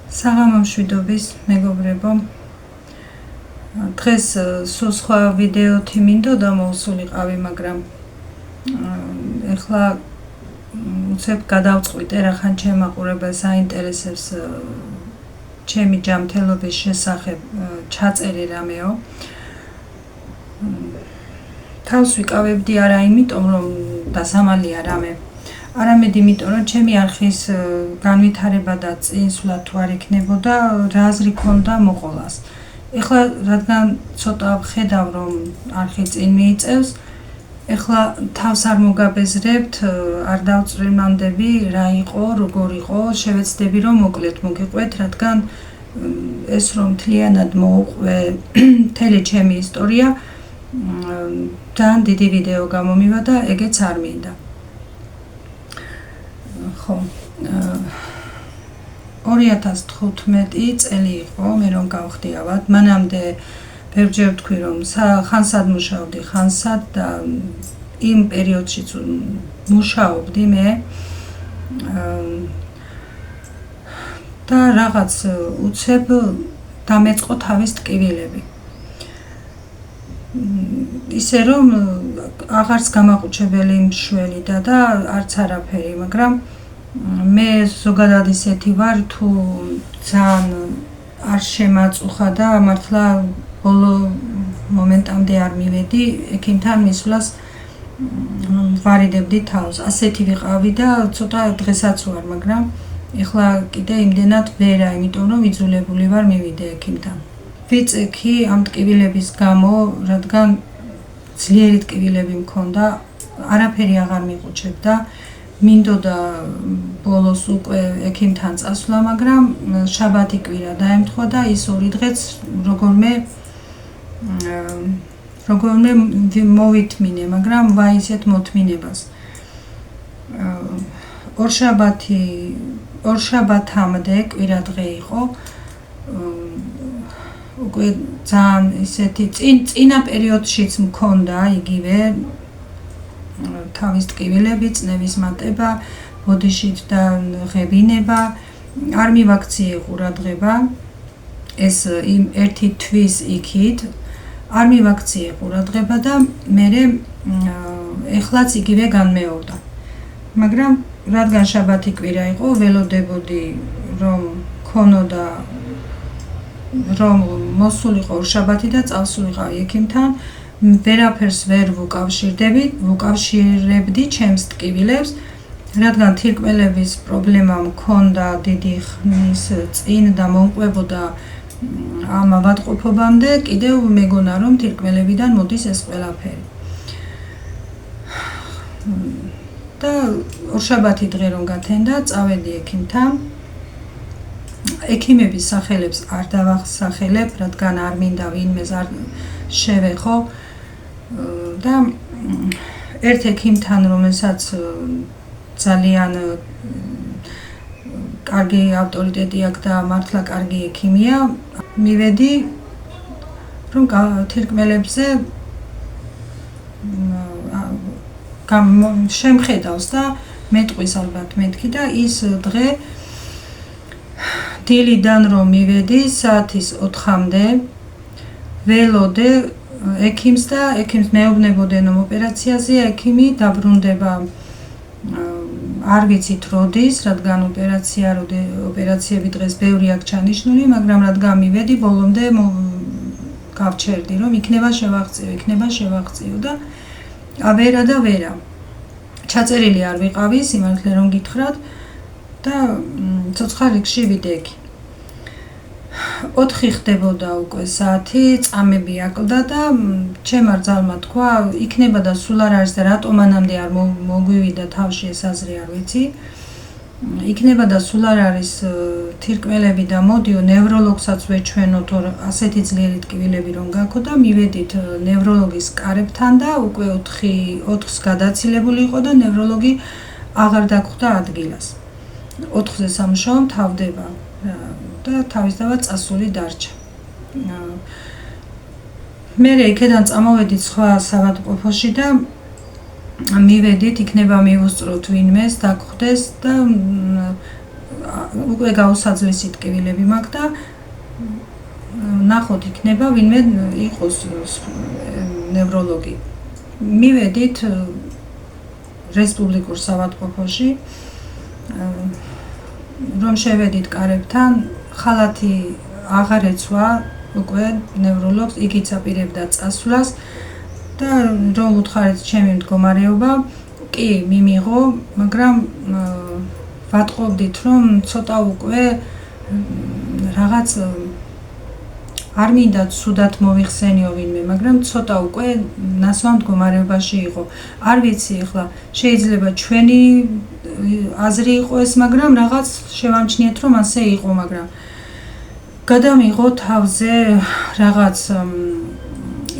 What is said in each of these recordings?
საღამომშვიდობის მეგობრებო, დღეს სულ სხვა ვიდეოთი მინდოდა მოვსულიყავი, მაგრამ ეხლა უცებ გადავწყვიტე, რახან ჩემ მაყურებელს აინტერესებს ჩემი ჯანმრთელობის შესახებ ჩაწერი რამეო. თავს ვიკავებდი არა იმიტომ, რომ დასამალია რამე, არამედ იმიტომ, რომ ჩემი არხის განვითარება და წინსვლა თუ არ იქნებოდა, რა აზრი ქონდა მოყოლას. ეხლა რადგან ცოტა ვხედავ, რომ არხი წინ მიიწევს, ეხლა თავს არ მოგაბეზრებთ, არ დავწვრილმანდები რა იყო, როგორ იყო, შევეცდები რომ მოკლედ მოგიყვეთ, რადგან ეს რომ მთლიანად მოუყვე მთელი ჩემი ისტორია, ძალიან დიდი ვიდეო გამომივა და ეგეც არ მინდა. ხო, 2015 წელი იყო, მე რომ გავხდი ავად, მანამდე ბევრჯერ ვთქვი, რომ ხანსად მუშაობდი, ხანსად და იმ პერიოდშიც მუშაობდი მე და რაღაც უცებ დამეწყო თავის ტკივილები. ისე რომ აღარც გამაყუჩებელი მშველი და არც არაფერი, მაგრამ მე ზოგადად ისეთი ვარ, თუ ძალიან არ შემაწუხა და მართლა ბოლო მომენტამდე არ მივედი, ექიმთან მისვლას ვარიდებდი თავს. ასეთი ვიყავი და ცოტა დღესაც ვარ, მაგრამ ეხლა კიდე იმდენად ვერა, იმიტომ რომ იძულებული ვარ მივიდე ექიმთან. ვიწექი ამ ტკივილების გამო, რადგან ძლიერი ტკივილები მქონდა, არაფერი აღარ მიყუჩებდა. მინდოდა ბოლოს უკვე ექიმთან წასვლა, მაგრამ შაბათი კვირა დაემთხვა და ის 2 დღეც როგორმე მოვითმინე, მაგრამ ვაისეთ მოთმინებას. ორ შაბათამდე კვირა დღე იყო, უკვე ძალიან ისეთი წინა პერიოდშიც მქონდა იგივე თავის ტკივილები, წნევის მატება, ბოდიშით და ღებინება, არ მივაქციე ყურადღება, ეს ერთი თვის იქით, არ მივაქციე ყურადღება და მერე ეხლაც იგივე განმეორდა. მაგრამ რადგან შაბათი კვირა იყო, ველოდებოდი რომ ქონოდა რომ მოსულიყო შაბათი და წავსულიყავი ექიმთან, ვერაფერს ვერ ვუკავშირებდი ჩემს ტკივილებს, რადგან თირკმელების პრობლემა მქონდა დიდი ხნის წინ და მომყვებოდა ამ ავადმყოფობამდე, კიდევ მეგონა რომ თირკმელებიდან მოდის ეს ყველაფერი. და ორშაბათი დღე რომ გათენდა, წავედი ექიმთან. ექიმების სახელებს არ დავახსახელებ, რადგან არ მინდა ვინმეს არ შევეხო და ერთ ექიმთან, რომელსაც ძალიან კარგი ავტორიტეტი აქვს და მართლა კარგი ექიმია, მივედი რომ თირკმელებზე შემხედავს და მეტყვის ალბათ მეთქი და ის დღე დილიდან რომ მივედი საათის 4-მდე ველოდე ექიმს და ექიმს მეუბნებოდნენ რომ ოპერაციაზეა, ექიმი დაბრუნდება არ ვიცით როდის, რადგან ოპერაციები დღეს ბევრი აქვს ჩანიშნული, მაგრამ რადგან მივედი ბოლომდე გავჩერდი რომ იქნება შევაღწიო და ვერა და ვერა. ჩაწერილი არ ვიყავი, სიმართლე რომ გითხრათ და ცოცხალ რიგში ვიდექი. 4 ხდებოდა უკვე საათი, წამები აკლდა და ჩემ არ ძალმა თქვა, იქნება და სულ არ არის და რატომ მანამდე არ მოგვივიდა თავში ეს აზრი არ ვიცი. იქნება და სულ არ არის თირკმელები და მოდიო ნევროლოგსაც ვეჩვენოთ, ასეთი ძლიერი ტკივილები რომ გაქვს და მივედით ნევროლოგის კარებთან და უკვე 4-ს გადაცილებული იყო და ნევროლოგი აღარ დაგხვდა ადგილას. 4-ზე სამუშაო თავდება და თავისთავად წასული დარჩა. მე იქედან წამოვედით სხვა ავადმყოფოში და მივედით, იქნება მივუსწროთ ვინმეს, დაგხვდეს და უკვე გაუსაძლისი ტკივილები მაქვს და ნახოთ იქნება ვინმე იყოს ნევროლოგი. მივედით რესპუბლიკურ საავადმყოფოში, რომ შევედით კარებთან, ხალათი აღარ ეცვა უკვე ნევროლოგს, იქიც აპირებდა წასვლას და რომ უთხარით ჩემი მდგომარეობა, კი მიმიღო, მაგრამ ვატყობდით, რომ ცოტა უკვე რაღაც არ მინდა ცუდად მოვიხსენიო ვინმე, მაგრამ ცოტა უკვე ნასვამ მდგომარეობაში იყო. არ ვიცი ახლა, შეიძლება ჩვენი აზრი იყო ეს, მაგრამ რაღაც შევამჩნიეთ, რომ ასე იყო, მაგრამ გადამიღო თავზე რაღაც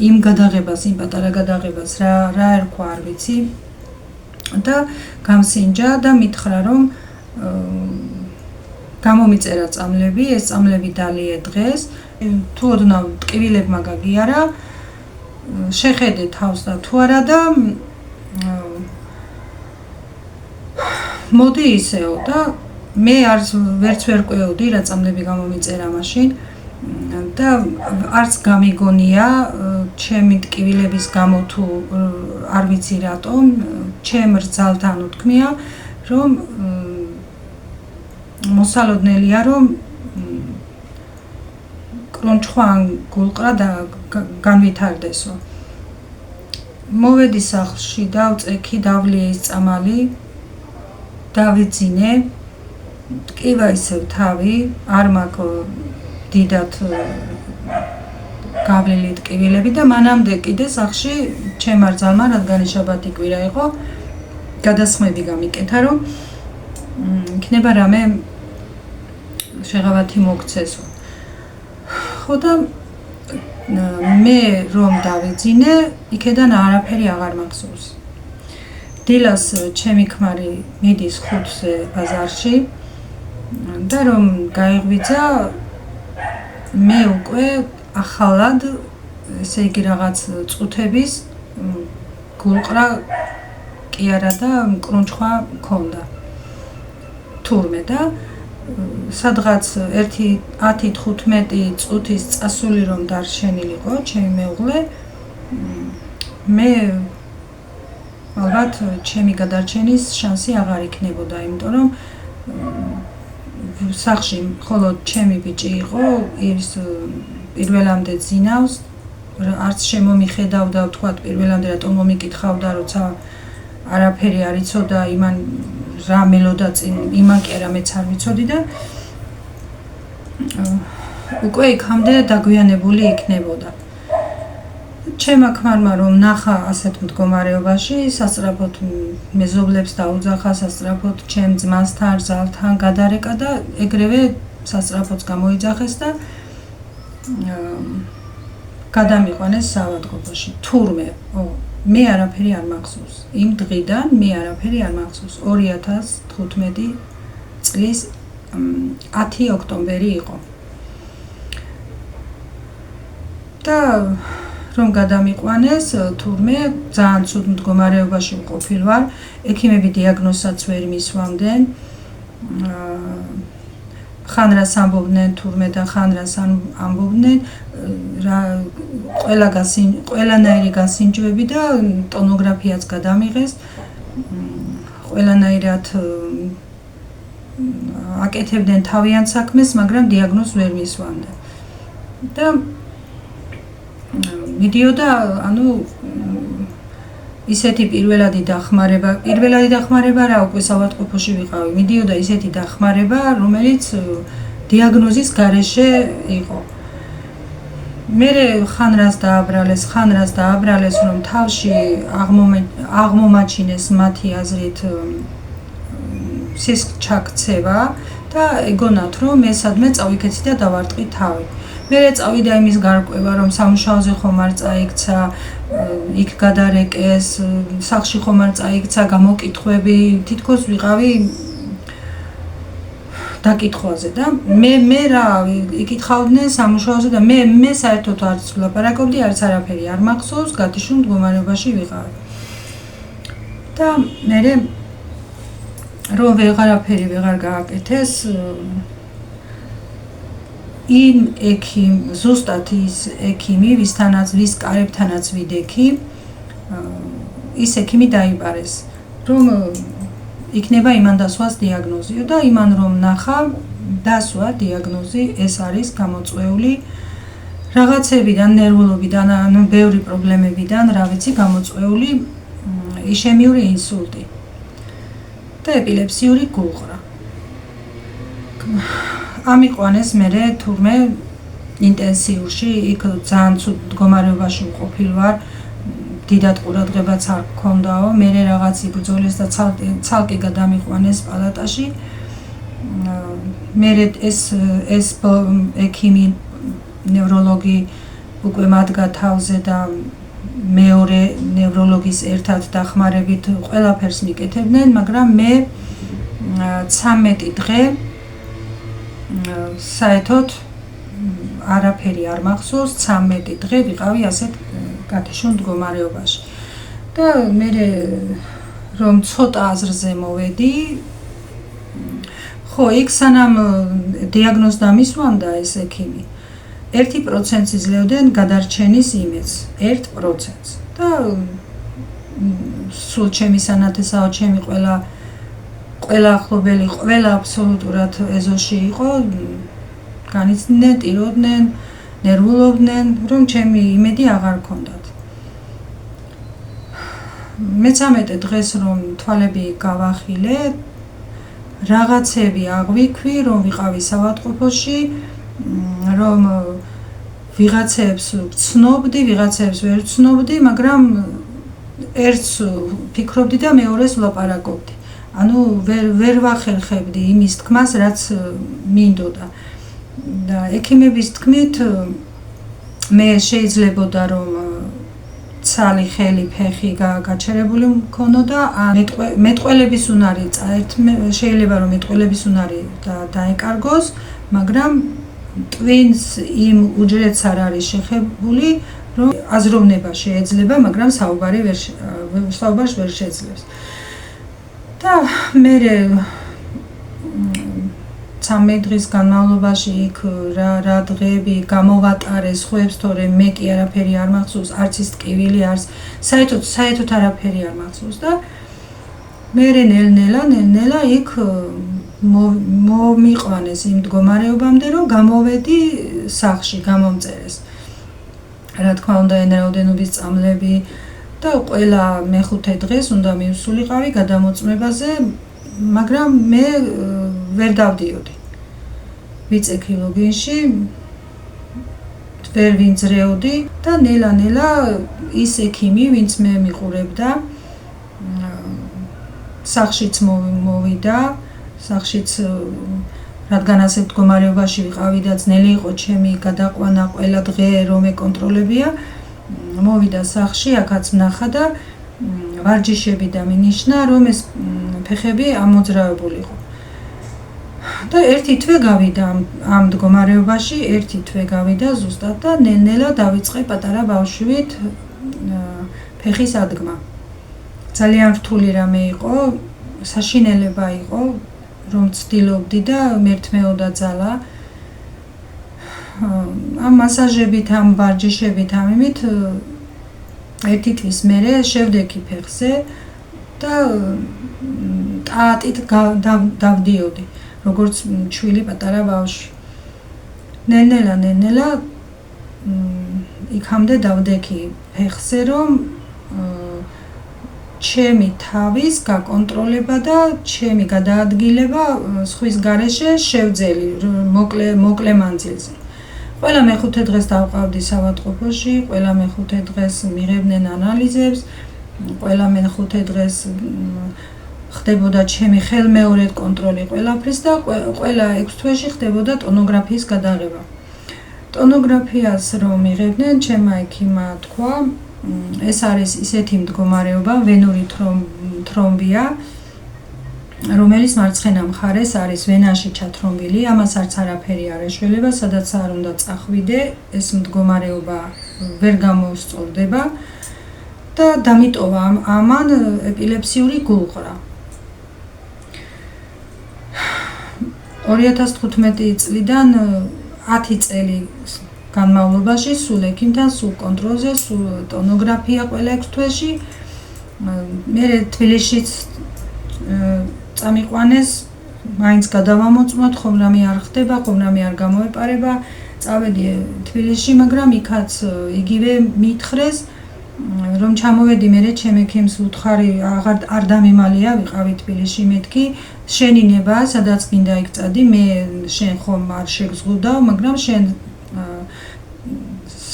იმ გადაღებას, იმ პატარა გადაღებას, რა ერქვა, არ ვიცი და გამსინჯა და მითხრა, რომ გამომიწერა წამლები, ეს წამლები დალიე დღეს, თუ ოდნავ ტკივილებმა გაგიარა, შეხედე თავს და თუ არა და მოდი ისეო და მე ვერც ვერ ყვეოდი რა წამლები გამომიწერა მაშინ და არც გამიგონია ჩემი ტკივილების გამო თუ არ ვიცი რატომ ჩემ რძალთან უთქმია რომ მოსალოდნელია რომ კრონჩხვან გულყრა და განვითარდესო. მოვედი სახლში და ვწექი დავლიე ის წამალი დავიძინე ტკივა ისევ თავი არ მაქვს დიდად გავლილი ტკივილები და მანამდე კიდე სახლში ჩემ რძალმა რადგან შაბათი კვირა იყო გადასხმები გამიკეთა რომ იქნება რამე შეღავათი მოგცესო. ხო და მე რომ დავიძინე, იქედან არაფერი აღარ მახსოვს. დილას ჩემი ქმარი მიდის 5-ზე ბაზარში და რომ გაიღვიძა მე უკვე ახალად ესე იგი რაღაც წუთების გულყრა კი არა და კრუნჩხვა მქონდა. თურმე და სადღაც 10-15 წუთის წასული რომ დარჩენილიყო ჩემი მეუღლე მე ალბათ ჩემი გადარჩენის შანსი აღარ იქნებოდა, იმიტომ რომ სახლში მხოლოდ ჩემი ბიჭი იყო, ის პირველამდე ძინავს, არც შემომიხედავდა, ვთქვათ, პირველამდე რატომ მომიკითხავდა, როცა არაფერი არ იცოდა იმან რა მელოდა წინ, იმან კი არა მეც არ ვიცოდი და უკვე იქამდე დაგვიანებული იქნებოდა. ჩემმა ქმარმა რომ ნახა ასეთ მდგომარეობაში, სასწრაფოდ მეზობლებს დაუძახა, სასწრაფოდ ჩემ ძმასთან, რძალთან გადარეკა და ეგრევე სასწრაფოც გამოიძახეს და გადამიყვანეს საავადმყოფოში. თურმე, მე არაფერი არ მახსოვს. იმ დღიდან მე არაფერი არ მახსოვს. 2015 წლის 10 ოქტომბერი იყო. და რომ გადამიყვანეს, თურმე ძალიან ცუდ მდგომარეობაში ვყოფილ ვარ. ექიმები დიაგნოზსაც ვერ მისვამდნენ. ხან რას ამბობდნენ თურმე და ხან რას ამბობდნენ, ყველანაირი გასინჯვები და ტონოგრაფიაც გადამიღეს. ყველანაირად აკეთებდნენ თავიანთ საქმეს, მაგრამ დიაგნოზს ვერ მისვამდნენ. და მიდიოდა, ისეთი პირველადი დახმარება რა უკვე საავადმყოფოში ვიყავი. მიდიოდა ისეთი დახმარება, რომელიც დიაგნოზის გარეშე იყო. მერე ხან რას დააბრალეს, რომ თავში აღმომაჩინეს მათი აზრით სისხლჩაქცევა და ეგონათ, რომ მე სადმე წავიქეცი და დავარტყი თავი. მერე წავიდა იმის გარკვევა, რომ სამუშაოზე ხომ არ წაიქცა, იქ გადარეკეს, სახლში ხომ არ წაიქცა, გამოკითხვები, თითქოს ვიყავი დაკითხვაზე და მე რა იკითხავდნენ სამუშაოზე და მე საერთოდ არც ვლაპარაკობდი, არც არაფერი არ მახსოვს, გათიშულ მდგომარეობაში ვიყავი. და მერე რომ ვეღარაფერი ვეღარ გააკეთეს, იმ ზუსტად ის ექიმი, ვის კარებთანაც ვიდექი, ის ექიმი დაიბარეს, რომ იქნება იმან დასვას დიაგნოზიო და იმან რომ ნახა დასვა დიაგნოზი, ეს არის გამოწვეული რაღაცებიდან, ნერვულობიდან, ანუ ბევრი პრობლემებიდან, რა ვიცი, გამოწვეული იშემიური ინსულტი და ეპილეფსიური გულყრა. ამიყვანეს მერე თურმე ინტენსიურში, იქ ძალიან ცუდ მდგომარეობაში ვყოფილ ვარ, დიდად ყურადღებაც არ გქონდაო, მერე რაღაც იბრძოლეს და ცალკე გადამიყვანეს პალატაში. მერე ეს ექიმი ნევროლოგი უკვე მადგა თავზე და მეორე ნევროლოგის ერთად დახმარებით ყველაფერს მიკეთებდნენ, მაგრამ მე 13 დღე საერთოდ არაფერი არ მახსოვს, 13 დღე ვიყავი ასეთ გათიშულ მდგომარეობაში. და მე რომ ცოტა აზრზე მოვედი, ხო, იქ სანამ დიაგნოზ დამისვამდა ეს ექიმი, 1%-ს იძლევდნენ გადარჩენის იმედს, 1%-ს. და სულ ჩემი სანათესაო, ჩემი ყველა ახლობელი, ყველა აბსოლუტურად ეზოში იყო, განიცდნენ, ტიროდნენ, ნერვულობდნენ, რომ ჩემი იმედი აღარ ქონდათ. მე-13 დღეს რომ თვალები გავახილე, რაღაცები აღვიქვი, რომ ვიყავი საავადმყოფოში, რომ ვიღაცებს ვცნობდი, ვიღაცებს ვერ ვცნობდი, მაგრამ ერთს ფიქრობდი და მეორეს ვლაპარაკობდი. ანუ ვერ ვახერხებდი იმის თქმას, რაც მინდოდა. და ექიმების თქმით, მე შეიძლებოდა რომ ცალი, ხელი, ფეხი გაჩერებული მქონოდა, მეტყველების უნარი შეიძლება რომ მეტყველების უნარი დაეკარგოს, მაგრამ ტვინს იმ უჯრედს არ არის შეხებული, რომ აზროვნება შეიძლება, მაგრამ საუბარს ვერ შეძლებს. და მე 13 დღის განმავლობაში იქ რა დღეები გამოვატარეს ხვებს, თორემ მე კი არაფერი არ მახსოვს, არც ის ტკივილი, არც საერთოდ არაფერი არ მახსოვს და მე ნელ-ნელა იქ მომიყვანეს იმ მდგომარეობამდე, რომ გამოვედი სახლში, გამომწერეს. რა თქმა უნდა, ენრაოდენობის წამლები და ყველა მე-5 დღეს უნდა მივსულიყავი გადამოწმებაზე, მაგრამ მე ვერ დავდიოდი. ვიცექილოგინში ვერ ვინძრეოდი და ნელა-ნელა ის ექიმი, ვინც მე მიყურებდა, სახლშიც მოვიდა, სახლშიც რადგან ასე მდგომარეობაში ვიყავი და ძნელი იყო ჩემი გადაყვანა ყველა დღე რომ ეკონტროლებია, მოვიდა სახლში, აქაც ვნახა და ვარჯიშები დამინიშნა, რომ ეს ფეხები ამოძრავებული იყო. და ერთი თვე გავიდა ამ მდგომარეობაში, ერთი თვე გავიდა ზუსტად და ნელ-ნელა დავიწყე პატარა ბავშვით ფეხის ადგმა. ძალიან რთული რამე იყო, საშინელება იყო, რომ ცდილობდი და მერთმეოდა ძალა. ამ მასაჟებით, ამ ვარჯიშებით, ამ იმით ერთი თვის მერე შევდექი ფეხზე და ტაატით დავდიოდი, როგორც ჩვილი პატარა ბავშვი. ნელ-ნელა იქამდე დავდექი ფეხზე, რომ ჩემი თავის გაკონტროლება და ჩემი გადაადგილება სხვის გარეშე შევძელი მოკლე მანძილზე. ყველა მე-5 დღეს დავყავდი საავადმყოფოში, ყველა მე-5 დღეს მიღებდნენ ანალიზებს, ყველა მე-5 დღეს ხდებოდა ჩემი ხელმეორედ კონტროლი ყველაფრის და ყველა 6 თვეში ხდებოდა ტონოგრაფიის გადაღება. ტონოგრაფიას რომ მიღებდნენ, ჩემმა ექიმმა თქვა, ეს არის ისეთი მდგომარეობა, ვენური თრომბია, რომელიც მარცხენა მხარეს არის ვენაში ჩათრომბილი, ამას არც არაფერი არ ეშველება, სადაც არ უნდა წახვიდე, ეს მდგომარეობა ვერ გამოსწორდება და დამიტოვა ამან ეპილეფსიური გულყრა. 2015 წლიდან 10 წელი განმავლობაში სულ ექიმთან, სულ კონტროლზე, სულ ტონოგრაფია ყველა 6 თვეში. მე თბილისშიც წამიყვანეს, მაინც გადავამოწმოთ, ხომ რამე არ ხდება, ხომ რამე არ გამოეპარება. წავედი თბილისში, მაგრამ იქაც იგივე მითხრეს, რომ ჩამოვედი მე ჩემ ექიმს უთხარი არ დამიმალია, ვიყავი თბილისში მეთქი, შენი ნება, სადაც გინდა იქ წადი, მე შენ ხომ არ შეგზღუდავ, მაგრამ შენ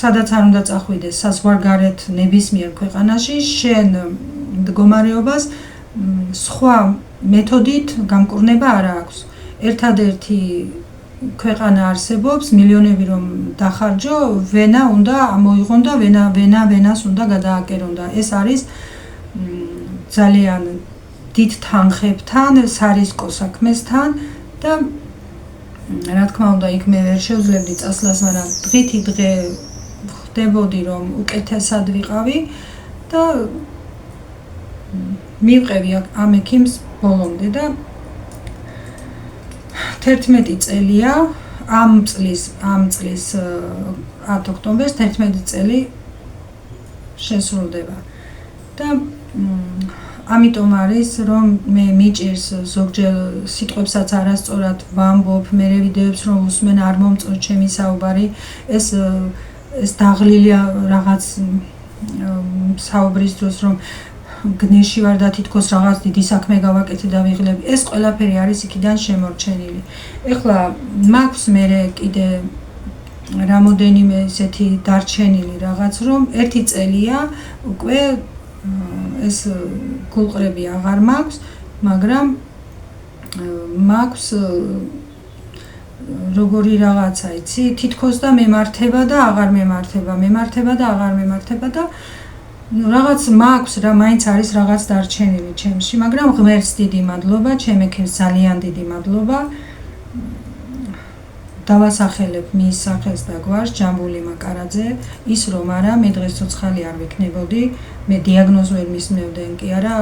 სადაც არ უნდა წახვიდეს საზღვარგარეთ ნებისმიერ ქვეყანაში, შენ მდგომარეობას სხვა მეთოდით გამკურნება არ აქვს. ერთადერთი ქვეყანა არსებობს, მილიონები რომ დახარჯო, ვენა უნდა მოიღონ და ვენას უნდა გადააკერონ და ეს არის ძალიან დიდ თანხებთან, სარისკო საქმესთან და რა თქმა უნდა იქ მე ვერ შევძლებდი წასვლას, მაგრამ დღითი დღე ხდებოდი რომ უკეთესად ვიყავი და მივყევი ამ ექიმს ბოლომდე და 11 წელია ამ წლის 10 ოქტომბერს 11 წელი შესრულდება და ამიტომ არის რომ მე მიჭირს ზოგჯერ სიტყვებსაც არასწორად ვამბობ, მე ვიდეოებს რომ უსმენ არ მომწონს ჩემი საუბარი, ეს დაღლილი რაღაც საუბრის დროს რომ გნეში ვარ და თითქოს რაღაც დიდი საქმე გავაკეთე და ვიღლები. ეს ყველაფერი არის იქიდან შემორჩენილი. ეხლა მაქვს მე კიდე რამოდენიმე ესეთი დარჩენილი რაღაც რომ 1 წელია უკვე ეს გულყრები აღარ მაქვს, მაგრამ მაქვს როგორი რაღაცა, იცი, თითქოს და მემართება და აღარ მემართება, მემართება და აღარ მემართება და რაღაც მაქვს რა, მაინც არის რაღაც დარჩენილი ჩემში, მაგრამ ღმერთს დიდი მადლობა, ჩემ ექიმს ძალიან დიდი მადლობა. დავასახელებ მის სახელს და გვარს, ჯამბული მაკარაძე, ის რომ არა, მე დღეს ცოცხალი არ ვიქნებოდი, მე დიაგნოზ ვერ მისმევდნენ კი არა,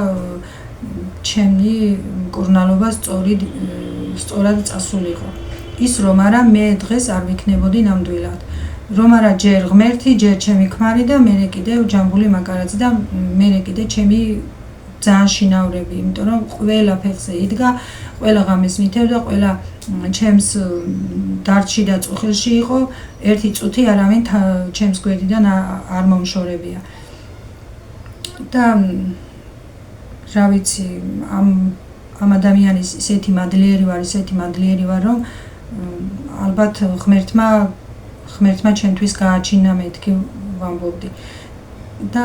ჩემი მკურნალობა სწორად წასულიყო. ის რომ არა, მე დღეს არ ვიქნებოდი ნამდვილად. რომ არა ჯერ ღმერთი, ჯერ ჩემი ქმარი და მე კიდე ჯამბული მაკარაძე და მე კიდე ჩემი ძალიან შინავრები, იმიტომ რომ ყველა ფეხზე იდგა, ყველა ღამეს მითევდა, ყველა ჩემს დარჩი და წუხილში იყო, ერთი წუთი არავინ ჩემს გვერდიდან არ მომშორებია. და რა ვიცი, ამ ადამიანის ისეთი მადლიერი ვარ, რომ ალბათ ღმერთმა ჩემთვის გააჩინა მეთქი ვამბობდი. და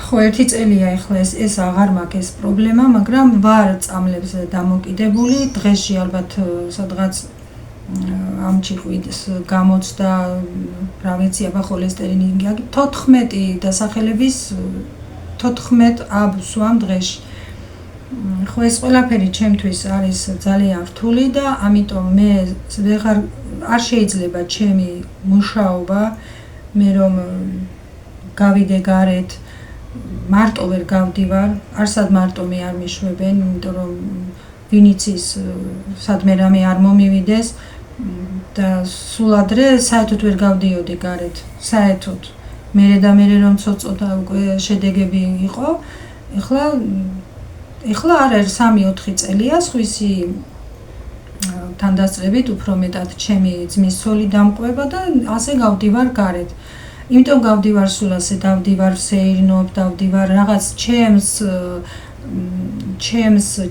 ხო 1 წელია ეხლა ეს აღარ მაქვს ეს პრობლემა, მაგრამ ვარ წამლებს დამოკიდებული, დღეში ალბათ სადღაც ამ ჭიყვის გამოცდა, რა ვიცი, აბა ხოლესტერინის 14 დასახელების 14 აბს ვამ დღეში. ხო ეს ყველაფერი ჩემთვის არის ძალიან რთული და ამიტომ მე არ შეიძლება ჩემი მუშაობა მე რომ გავიდე გარეთ მარტო ვერ გავდივარ, არსად მარტო მე არ მიშვებენ, იმიტომ რომ ვინიცის სადმე რამე არ მომივიდეს და სულ ადრე საერთოდ ვერ გავდიოდი გარეთ, საერთოდ. მე რომ ცოწოდა უკვე შედეგები იყო, ეხლა არ არის 3-4 წელია სხვისი თანდასწრებით უფრო მეტად ჩემი ძმის ცოლი დამკვება და ასე გავდივარ გარეთ. იმიტომ გავდივარ სულ ასე, დავდივარ ვსეირნობ, დავდივარ რაღაც ჩემს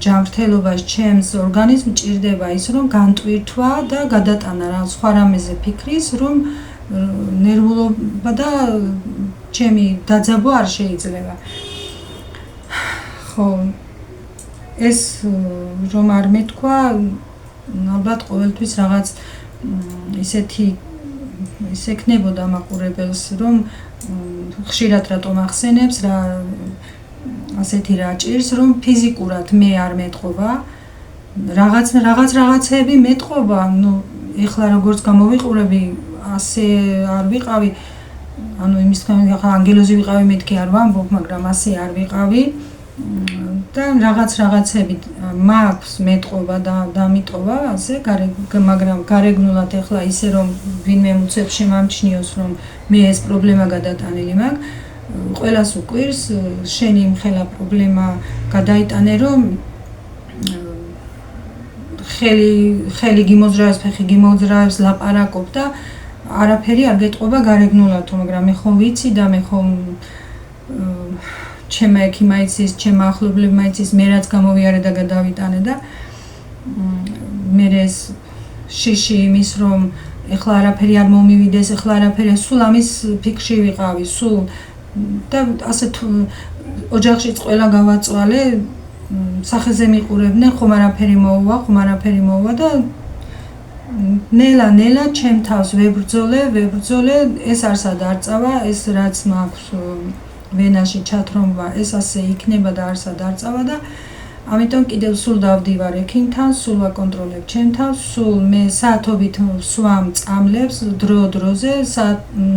ჯანმრთელობას, ჩემს ორგანიზმს ჭირდება ის რომ განტვირთვა და გადატანა რა სხვა რამეზე ფიქრის, რომ ნერვულობა და ჩემი დაძაბვა არ შეიძლება. ხო ეს რომ არ მეთქვა, ალბათ ყოველთვის რაღაც ისეთი ის ექნებოდა მაყურებელს, რომ ხშირად რატომ ახსენებს რა ასეთი რა ჭირს, რომ ფიზიკურად მე არ მეტყობა, რაღაცეები მეტყობა, ეხლა როგორც გამოვიყურები, ასე არ ვიყავი, იმის თქმა ანგელოზი ვიყავი მეთქი არ ვამბობ, მაგრამ ასე არ ვიყავი და რაღაცეები მაქვს მეტყობა და დამიტოვა ასე მაგრამ გარეგნულად ეხლა ისე რომ ვინმე უცებ შემამჩნიოს რომ მე ეს პრობლემა გადატანილი მაქვს ყველას უკვირს შენი მხელა პრობლემა გადაიტანე რომ ხელი გიმოძრავებს ფეხი გიმოძრავებს ლაპარაკობ და არაფერი არ გეტყობა გარეგნულათო მაგრამ მე ხომ ვიცი და მე ხომ ჩემმა ექიმმა იცის, ჩემმა ახლობლებმა იცის, მე რაც გამოვიარე და გადავიტანე და მე ეს შიში იმის რომ ეხლა არაფერი არ მომივიდეს, ეხლა არაფერი სულ ამის ფიქრში ვიყავი, სულ და ასეთ ოჯახშიც ყველა გავაწვალე, სახეზე მიყურებდნენ, ხომ არაფერი მოუვა და ნელა ჩემ თავს ვებრძოლე, ეს არსად არ წავა, ეს რაც მაქვს ვენაში ჩათრომვა ეს ასე იქნება და არსად არ წავა და ამიტომ კიდევ სულ დავდივარ ექიმთან, სულ ვაკონტროლებ ჩემ თავს, სულ მე საათობით სვამ წამლებს დრო-დროზე,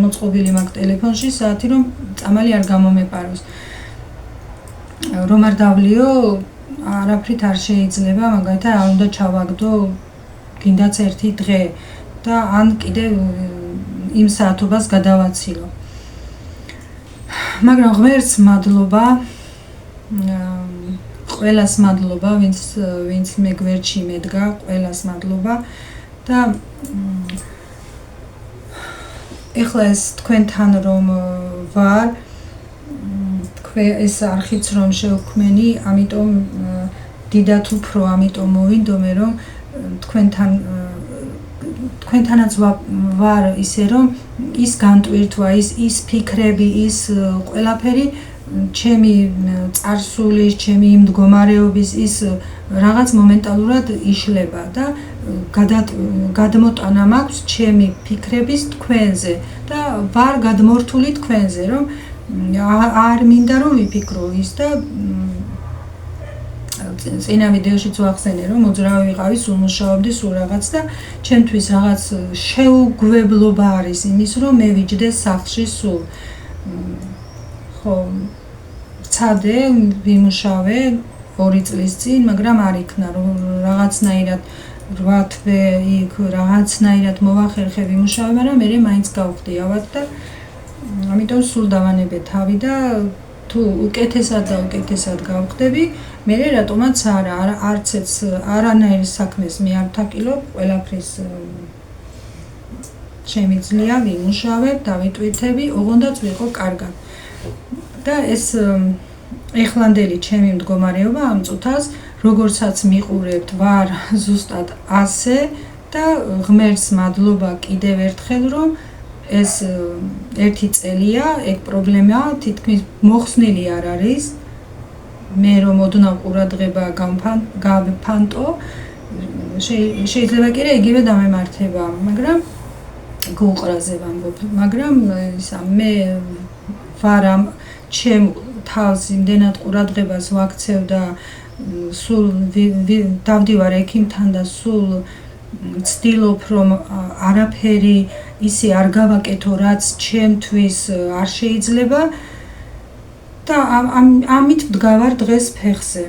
მოწყობილი მაქვს ტელეფონში საათი რომ წამალი არ გამომეპაროს. რომ არ დავლიო, არაფრით არ შეიძლება, მაგალითად არ უნდა ჩავაგდო გინდაც ერთი დღე და ან კიდევ იმ საათობას გადავაცილო. მაგრამ ღმერთს მადლობა, ყველას მადლობა, ვინც მე გვერდში მედგა, ყველას მადლობა და ეხლა ეს თქვენთან რომ ვარ, ეს არხიც რომ შევქმენი, ამიტომ დიდათ უფრო ამიტომ მოვინდომე რომ თქვენთანაც ვარ ისე რომ ის განტვირთვა, ის ფიქრები, ის ყველაფერი ჩემი წარსულის, ჩემი მდგომარეობის ის რაღაც მომენტალურად იშლება და გადმოტანა მაქვს ჩემი ფიქრების თქვენზე და ვარ გადმორთული თქვენზე, რომ არ მინდა რომ ვიფიქრო ის და წინა ვიდეოშიც ვახსენე რომ მოძრავი ვიყავი, სულ მუშაობდი, სულ რაღაც და ჩემთვის რაღაც შეუგვებლობა არის იმის რომ მე ვიჯდე სახლში სულ. ხო, ვცადე, ვიმუშავე 2 წლის წინ, მაგრამ არ იქნა რომ რაღაცნაირად 8 თვე იქ რაღაცნაირად მოვახერხე ვიმუშავე, მაგრამ მე მაინც გავხდი ავად და ამიტომ სულ დავანებე თავი და თუ უკეთესად გავხდები, მე რატომაც არც არანაირ საქმეს მე არ ვთაკილობ, ყველაფრის შემიძლია ვიმუშავებ, დავიტვირთები, ოღონდაც ვიყო კარგად. და ეს ეხლანდელი ჩემი მდგომარეობა ამ წუთას, როგორცაც მიყურებთ, ვარ ზუსტად ასე და ღმერთს მადლობა კიდევ ერთხელ, რომ ეს 1 წელია, ეგ პრობლემა თითქმის მოხსნილი არ არის. მე რომ ოდნავ ყურადღება გავფანტო, შეიძლება კი რა იგივე დამემართება, მაგრამ გუყრაზე ვამბობ, მაგრამ ისა მე ვარ ამ ჩემ თავს იმდენად ყურადღებას ვაქცევ და სულ დავდივარ ექიმთან და სულ ვცდილობ რომ არაფერი ისე არ გავაკეთო, რაც ჩემთვის არ შეიძლება და ამით ვდგავარ დღეს ფეხზე.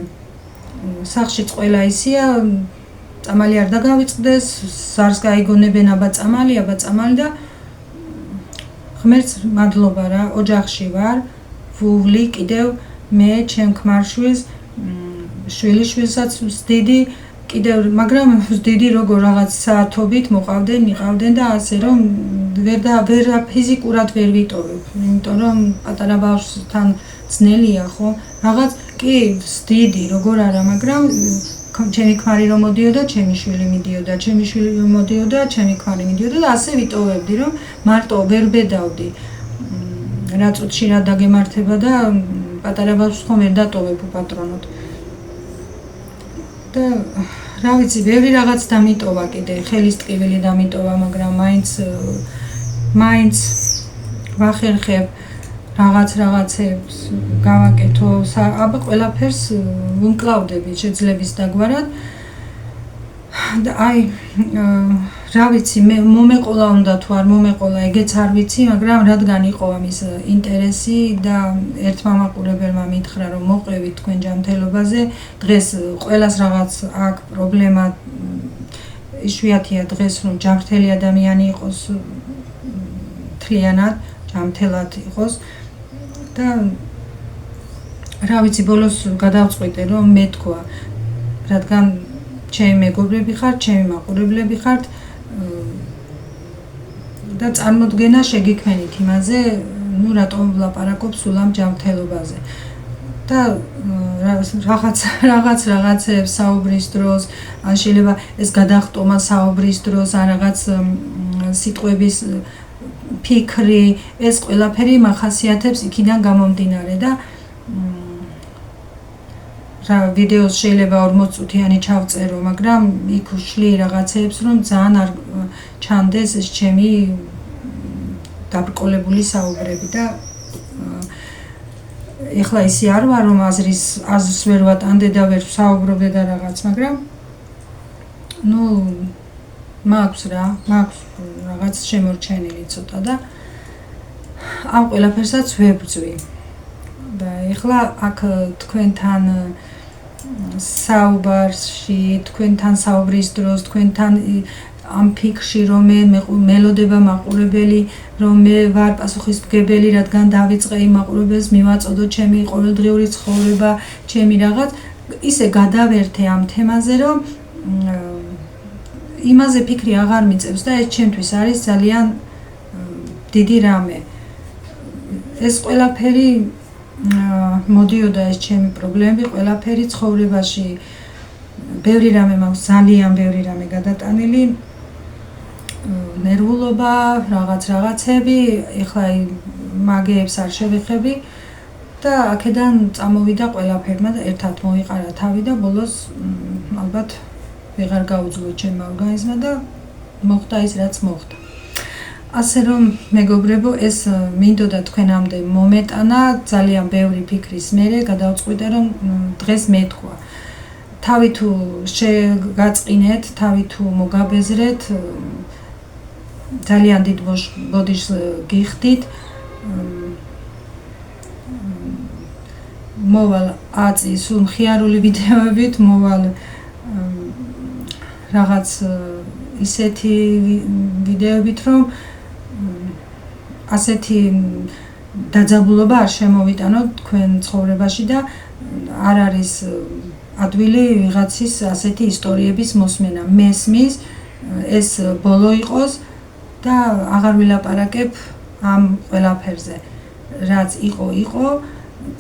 სახლშიც ყველა ისია, წამალი არ დაგავიწყდეს, ზარს გაიგონებენ აბა წამალი და ღმერთს მადლობა რა, ოჯახში ვარ, ვუვლი კიდევ მე ჩემ ქმარშვილს, შვილიშვილსაც ვსდიდი, კიდევ მაგრამ ვსდიდი როგორ რაღაც საათობით მიყავდნენ და ასე რომ ვერ ფიზიკურად ვერ ვიტოვებ, იმიტომ რომ პატარა ბავშვთან ძნელია ხო, რაღაც კი ვსდიდი როგორ არა, მაგრამ ჩემი ქმარი რომ მოდიოდა, ჩემი შვილი მიდიოდა, ჩემი შვილი რომ მოდიოდა, ჩემი ქმარი მიდიოდა და ასე ვიტოვებდი, რომ მარტო ვერ ბედავდი. რა წუთში რა დაგემართება და პატარა ბავშვს ხომ ვერ დატოვებ უპატრონოდ. და რა ვიცი, ბევრი რაღაც დამიტოვა კიდე, ხელის ტკივილი დამიტოვა, მაგრამ მაინც ვახერხებ რაღაცებს გავაკეთო, აბა ყველაფერს ვუმკლავდები შეძლების დაგვარად. და აი რა ვიცი, მე მომეყოლა უნდა თუ არ მომეყოლა, ეგეც არ ვიცი, მაგრამ რადგან იყო ამის ინტერესი და ერთმა მაყურებელმა მითხრა, რომ მოყევით თქვენ ჯანმრთელობაზე, დღეს ყველას რაღაც აქვს პრობლემა, იშვიათია დღეს რომ ჯანმრთელი ადამიანი იყოს, მთლიანად ჯანმრთელად იყოს და რა ვიცი, ბოლოს გადავწყვიტე, რომ მე თქვა, რადგან ჩემი მეგობრები ხართ, ჩემი მაყურებლები ხართ და წარმოდგენა შეგიქმენით იმაზე, ну რატომ ვლაპარაკობ სულ ამ ჯანმრთელობაზე. და რაღაცებს საუბრის დროს, ან შეიძლება ეს გადახტომა საუბრის დროს, ან რაღაც სიტყვების ფიქრი, ეს ყველაფერი მახასიათებს იქიდან გამომდინარე და ვიდეოს შეიძლება 40 წუთიანი ჩავწერო, მაგრამ იქ ვშლი რაღაცებს, რომ ძალიან არ ჩანდეს ეს ჩემი დაბრკოლებული საუბრები და ეხლა ისე არ ვარ, რომ აზრს ვერ ვატანდე და ვერ ვსაუბრობდე და რაღაც, მაგრამ ну მაქვს რაღაც შემორჩენილი ცოტა და ამ ყველაფერსაც ვებრძვი. და ეხლა აქ თქვენთან საუბარში, თქვენთან საუბრის დროს, თქვენთან ამ ფიქრში, რომ მე მელოდება მაყურებელი, რომ მე ვარ პასუხისმგებელი, რადგან დავიწყე იმ მაყურებელს მივაწოდო ჩემი ყოველდღიური ცხოვრება, ჩემი რაღაც, ისე გადავერთე ამ თემაზე, რომ იმაზე ფიქრი აღარ მიწევს და ეს ჩემთვის არის ძალიან დიდი რამე. ეს ყველაფერი მოდიოდა ეს ჩემი პრობლემები, ყველაფერი ცხოვრებაში, ბევრი რამე მაქვს, ძალიან ბევრი რამე გადატანილი, ნერვულობა, რაღაცები, ეხლა მაგეებს არ შევეხები და აქედან წამოვიდა ყველაფერმა და ერთად მოიყარა თავი და ბოლოს ალბათ ვეღარ გაუძლო ჩემმა ორგანიზმმა და მოხდა ის, რაც მოხდა. ასე რომ მეგობრებო, ეს მინდოდა თქვენამდე მომეტანა, ძალიან ბევრი ფიქრის მერე გადავწყვიტე, რომ დღეს მეთქვა. თავი თუ შეგაწყინეთ, თავი თუ მოგაბეზრეთ, ძალიან დიდ ბოდიშს გიხდით. მოვალ აწი სულ მხიარული ვიდეოებით, მოვალ რაღაც ისეთი ვიდეოებით, რომ ასეთი დაძაბულობა არ შემოვიტანოთ თქვენ ცხოვრებაში და არ არის ადვილი ვიღაცის ასეთი ისტორიების მოსმენა. მესმის, ეს ბოლო იყოს და აღარ ვილაპარაკებ ამ ყველაფერზე. რაც იყო,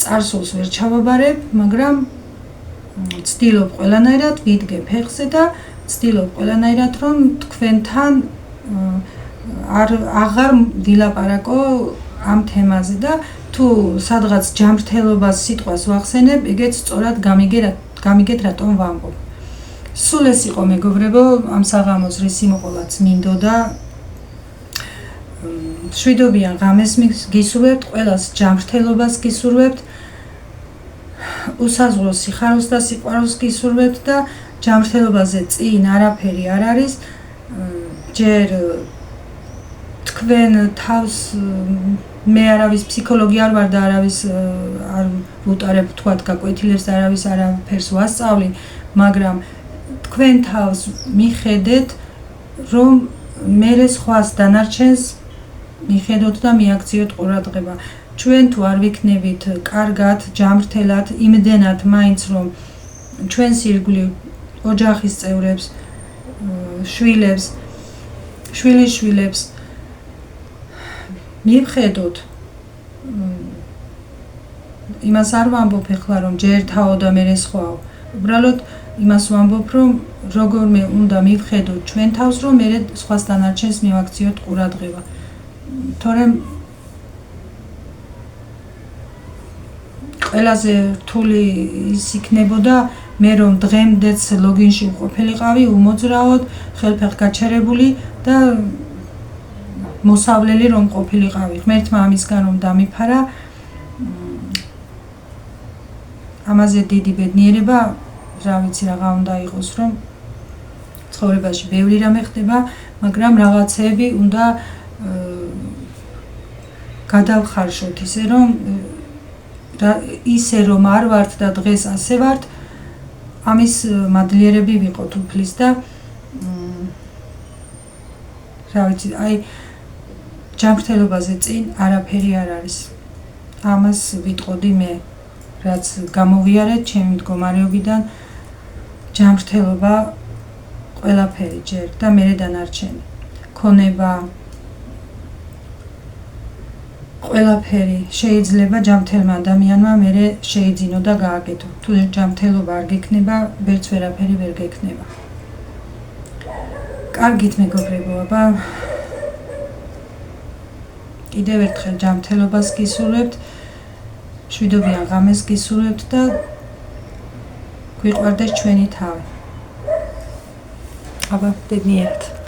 წარსულს ვერ ჩავაბარებ, მაგრამ ვცდილობ ყველანაირად ვიდგე ფეხზე და ვცდილობ ყველანაირად, რომ თქვენთან აღარ ვილაპარაკო ამ თემაზე და თუ სადღაც ჯანმრთელობას სიტყვას ვახსენებ, ეგეც სწორად გამიგეთ რატომ ვამბობ. სულ ეს იყო მეგობრებო, ამ საღამოს რისი მოყოლაც მინდოდა. მშვიდობიან ღამეს გისურვებთ, ყველას ჯანმრთელობას გისურვებთ, უსაზღვრო სიხარულს და სიყვარულს გისურვებთ და ჯანმრთელობაზე წინ არაფერი არ არის. ჯერ თქვენ თავს მე არავის ფსიქოლოგი არ ვარ და არავის არ ვუტარებ თქვათ გაკვეთილებს და არავის არაფერს ვასწავლი, მაგრამ თქვენ თავს მიხედეთ, რომ მერე სხვას დანარჩენს მიხედოთ და მიაქციოთ ყურადღება. ჩვენ თუ არ ვიქნებით კარგად, ჯანმრთელად, იმდენად მაინც რომ ჩვენს ირგვლივ ოჯახის წევრებს, შვილიშვილებს მივხედოთ, იმას არ ვამბობ ეხლა, რომ ჯერ თავო და მერე სხვაო. უბრალოდ იმას ვამბობ, რომ როგორმე უნდა მივხედოთ ჩვენ თავს, რომ მერე სხვას დანარჩენს მივაქციოთ ყურადღება. თორემ ყველაზე რთული ის იქნებოდა მე რომ დღემდეც ლოგინში ყოფილიყავი, უმოძრაოდ, ხელფეხ გაჩერებული და მოსავლელი რომ ყოფილიყავი. ღმერთმა ამისგან რომ დამიფარა, ამაზე დიდი ბედნიერება, რა ვიცი რაღა უნდა იყოს, რომ ცხოვრებაში ბევრი რამე ხდება, მაგრამ რაღაცეები უნდა გადავხარშოთ ისე რომ არ ვართ და დღეს ასე ვართ, ამის მადლიერები ვიყოთ უფლის და რა ვიცი, აი ჯანმრთელობაზე წინ არაფერი არ არის. ამას ვიტყოდი მე, რაც გამოვიარეთ ჩემი მდგომარეობიდან, ჯანმრთელობა ყველაფერი ჯერ და მერე დანარჩენი. ქონება ყველაფერი შეიძლება ჯანმრთელმა ადამიანმა მერე შეიძინო და გააკეთო. თუ ჯანმრთელობა არ გექნება, ვერც ვერაფერი ვერ გექნება. კარგით მეგობრებო, აბა კიდევ ერთხელ ჯანმრთელობას გისურვებთ, მშვიდობიან ღამეს გისურვებთ და გვიყვარდეს ჩვენი თავი. აბა, ბედნიერად.